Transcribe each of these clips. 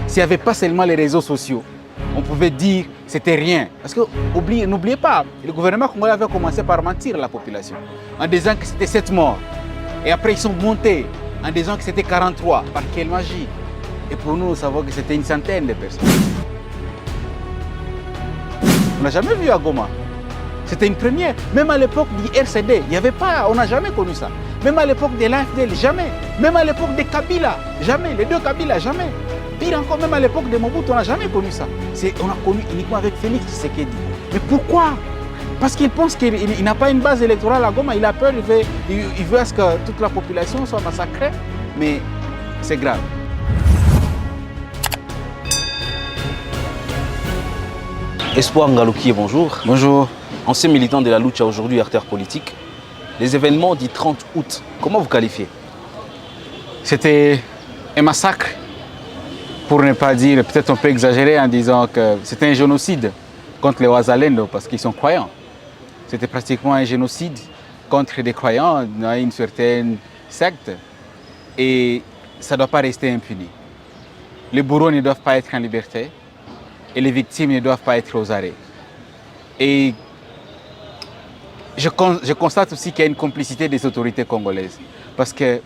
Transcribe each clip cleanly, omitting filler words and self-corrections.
s'il n'y avait pas seulement les réseaux sociaux, on pouvait dire que c'était rien. Parce que n'oubliez pas, le gouvernement congolais avait commencé par mentir à la population en disant que c'était 7 morts. Et après, ils sont montés en disant que c'était 43. Par quelle magie? Et pour nous savons que c'était une centaine de personnes. On n'a jamais vu à Goma. C'était une première. Même à l'époque du RCD, il n'y avait pas, on n'a jamais connu ça. Même à l'époque de l'AFDL, jamais. Même à l'époque des Kabila, jamais. Les deux Kabila, jamais. Pire encore, même à l'époque de Mobutu, on n'a jamais connu ça. On a connu uniquement avec Félix Tshisekedi. Mais pourquoi? Parce qu'il pense qu'il n'a pas une base électorale à Goma. Il a peur, il veut à ce que toute la population soit massacrée. Mais c'est grave. Espoir Ngalouki, bonjour. Bonjour. Ancien militant de la lucha, aujourd'hui acteur politique. Les événements du 30 août, comment vous qualifiez? C'était un massacre, pour ne pas dire, peut-être on peut exagérer en disant que c'était un génocide contre les Wazalendo parce qu'ils sont croyants. C'était pratiquement un génocide contre des croyants dans une certaine secte. Et ça ne doit pas rester impuni. Les bourreaux ne doivent pas être en liberté et les victimes ne doivent pas être aux arrêts. Et je constate aussi qu'il y a une complicité des autorités congolaises. Parce que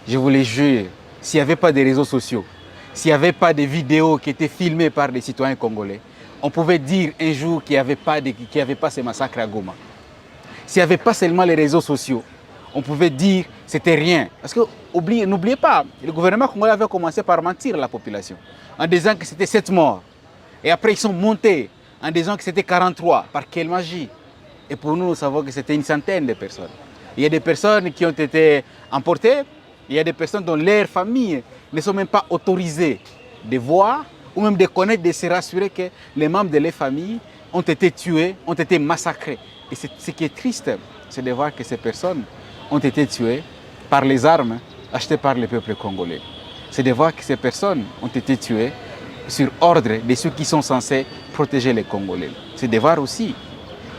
je vous les jure, s'il n'y avait pas de réseaux sociaux, s'il n'y avait pas de vidéos qui étaient filmées par des citoyens congolais, on pouvait dire un jour qu'il n'y avait pas ces massacres à Goma. S'il n'y avait pas seulement les réseaux sociaux, on pouvait dire que c'était rien. Parce que n'oubliez pas, le gouvernement congolais avait commencé par mentir à la population en disant que c'était 7 morts. Et après, ils sont montés en disant que c'était 43. Par quelle magie? Et pour nous, nous savons que c'était une centaine de personnes. Il y a des personnes qui ont été emportées, il y a des personnes dont leurs familles ne sont même pas autorisées de voir ou même de connaître, de se rassurer que les membres de leurs familles ont été tués, ont été massacrés. Et ce qui est triste, c'est de voir que ces personnes ont été tuées par les armes achetées par le peuple congolais. C'est de voir que ces personnes ont été tuées sur ordre de ceux qui sont censés protéger les Congolais. C'est de voir aussi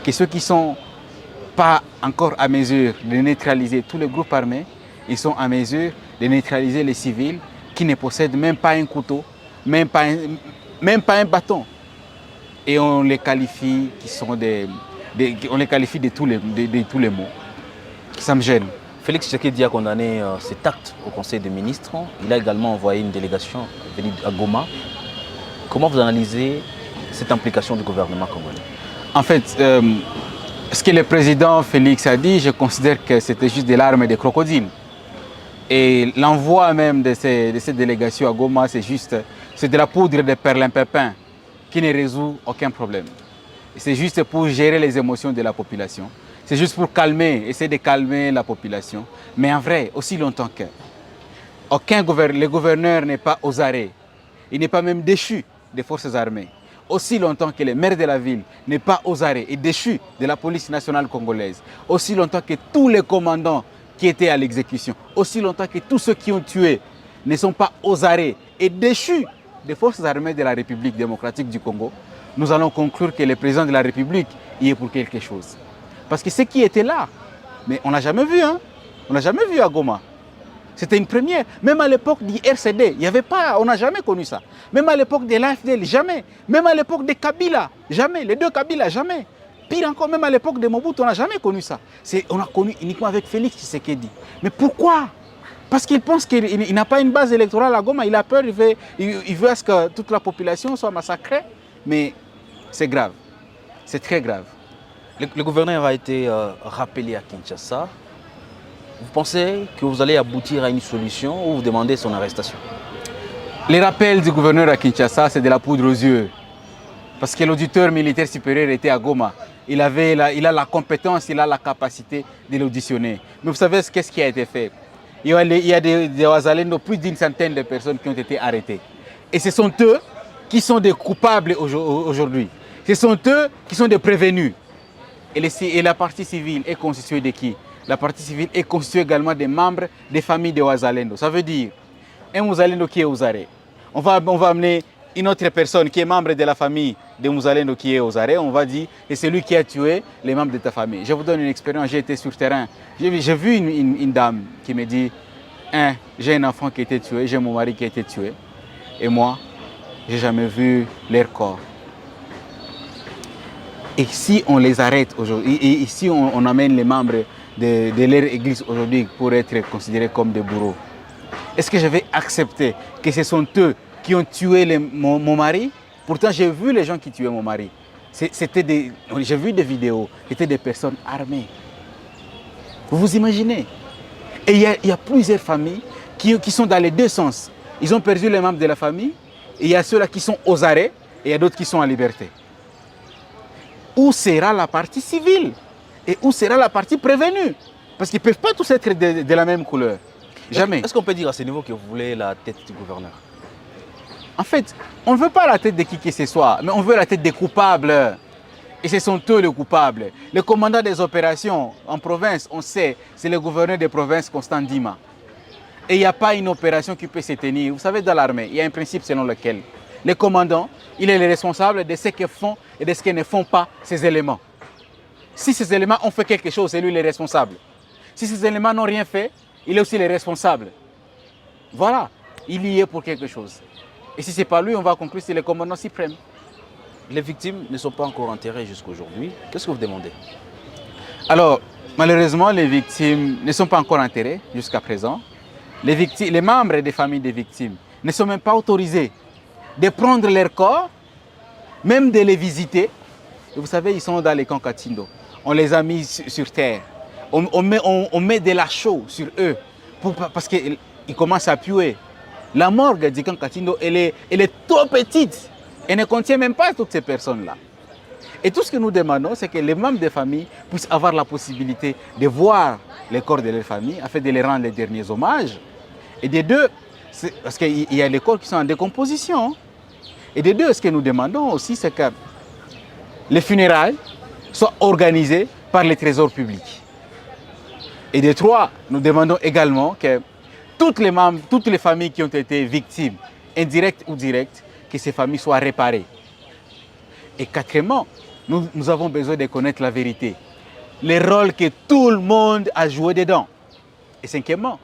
que ceux qui ne sont pas encore à mesure de neutraliser tous les groupes armés, ils sont à mesure de neutraliser les civils qui ne possèdent même pas un couteau, même pas un bâton. Et on les qualifie, on les qualifie de tous les mots. Ça me gêne. Félix Tshisekedi a condamné cet acte au Conseil des ministres. Il a également envoyé une délégation venue à Goma. Comment vous analysez cette implication du gouvernement congolais? En fait, ce que le président Félix a dit, je considère que c'était juste des larmes et des crocodiles. Et l'envoi même de ces délégations à Goma, c'est de la poudre de perlimpinpin qui ne résout aucun problème. C'est juste pour gérer les émotions de la population. C'est juste pour essayer de calmer la population. Mais en vrai, aussi longtemps que le gouverneur n'est pas aux arrêts, il n'est pas même déchu des forces armées, aussi longtemps que le maire de la ville n'est pas aux arrêts et déchu de la police nationale congolaise, aussi longtemps que tous les commandants qui étaient à l'exécution, aussi longtemps que tous ceux qui ont tué ne sont pas aux arrêts et déchus des forces armées de la République démocratique du Congo, nous allons conclure que le président de la République y est pour quelque chose. Parce que ceux qui étaient là, mais on n'a jamais vu, hein? On n'a jamais vu à Goma. C'était une première. Même à l'époque du RCD, il n'y avait pas, on n'a jamais connu ça. Même à l'époque de l'AFDL, jamais. Même à l'époque des Kabila, jamais. Les deux Kabila, jamais. Pire encore, même à l'époque de Mobutu, on n'a jamais connu ça. On a connu uniquement avec Félix Tshisekedi. Mais pourquoi? Parce qu'il pense qu'il n'a pas une base électorale à Goma. Il a peur, il veut à ce que toute la population soit massacrée. Mais c'est grave. C'est très grave. Le gouverneur a été rappelé à Kinshasa. Vous pensez que vous allez aboutir à une solution ou vous demandez son arrestation? Les rappels du gouverneur à Kinshasa, c'est de la poudre aux yeux. Parce que l'auditeur militaire supérieur était à Goma. Il a la compétence, il a la capacité de l'auditionner. Mais vous savez qu'est-ce qui a été fait? Il y a des Wazalendo, plus d'une centaine de personnes qui ont été arrêtées. Et ce sont eux qui sont des coupables aujourd'hui. Ce sont eux qui sont des prévenus. Et la partie civile est constituée de qui? La partie civile est constituée également des membres des familles de Wazalendo. Ça veut dire un Wazalendo qui est aux arrêts. On va amener une autre personne qui est membre de la famille de Wazalendo qui est aux arrêts. On va dire que c'est lui qui a tué les membres de ta famille. Je vous donne une expérience. J'ai été sur le terrain. J'ai vu une dame qui me dit j'ai un enfant qui a été tué, j'ai mon mari qui a été tué. Et moi, j'ai jamais vu leur corps. Et si on les arrête aujourd'hui, et si on amène les membres de leur église aujourd'hui pour être considérés comme des bourreaux, est-ce que je vais accepter que ce sont eux qui ont tué mon mari? Pourtant, j'ai vu les gens qui tuaient mon mari. J'ai vu des vidéos, c'était des personnes armées. Vous vous imaginez? Et il y a plusieurs familles qui sont dans les deux sens. Ils ont perdu les membres de la famille, et il y a ceux-là qui sont aux arrêts, et il y a d'autres qui sont en liberté. Où sera la partie civile? Et où sera la partie prévenue? Parce qu'ils ne peuvent pas tous être de la même couleur. Jamais. Est-ce qu'on peut dire à ce niveau que vous voulez la tête du gouverneur? En fait, on ne veut pas la tête de qui que ce soit, mais on veut la tête des coupables. Et ce sont eux les coupables. Le commandant des opérations en province, on sait, c'est le gouverneur des provinces, Constant Dima. Et il n'y a pas une opération qui peut se tenir. Vous savez, dans l'armée, il y a un principe selon lequel le commandant, il est le responsable de ce que font et de ce que ne font pas ces éléments. Si ces éléments ont fait quelque chose, c'est lui le responsable. Si ces éléments n'ont rien fait, il est aussi le responsable. Voilà, il y est pour quelque chose. Et si ce n'est pas lui, on va conclure que c'est le commandant suprême. Les victimes ne sont pas encore enterrées jusqu'à aujourd'hui. Qu'est-ce que vous demandez? Alors, malheureusement, les victimes ne sont pas encore enterrées jusqu'à présent. Les membres des familles des victimes ne sont même pas autorisés de prendre leur corps, même de les visiter. Et vous savez, ils sont dans les camps Katindo. On les a mis sur terre. On met de la chaux sur eux parce qu'ils commencent à puer. La morgue du camp Katindo, elle est trop petite. Elle ne contient même pas toutes ces personnes-là. Et tout ce que nous demandons, c'est que les membres des familles puissent avoir la possibilité de voir les corps de leur famille afin de les rendre les derniers hommages. Et des deux, parce qu'il y a les corps qui sont en décomposition. Et des deux, ce que nous demandons aussi, c'est que les funérailles soient organisées par les trésors publics. Et des trois, nous demandons également que toutes les familles qui ont été victimes, indirectes ou directes, que ces familles soient réparées. Et quatrièmement, nous avons besoin de connaître la vérité, les rôles que tout le monde a joué dedans. Et cinquièmement,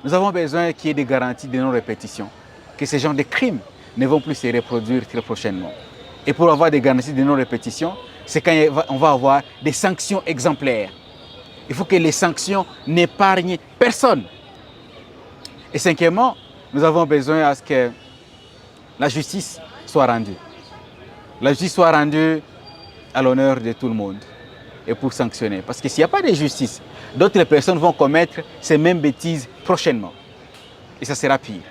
nous avons besoin qu'il y ait des garanties de non-répétition, que ces genres de crimes ne vont plus se reproduire très prochainement. Et pour avoir des garanties de non-répétition, c'est quand on va avoir des sanctions exemplaires. Il faut que les sanctions n'épargnent personne. Et cinquièmement, nous avons besoin à ce que la justice soit rendue. La justice soit rendue à l'honneur de tout le monde et pour sanctionner. Parce que s'il n'y a pas de justice, d'autres personnes vont commettre ces mêmes bêtises prochainement. Et ça sera pire.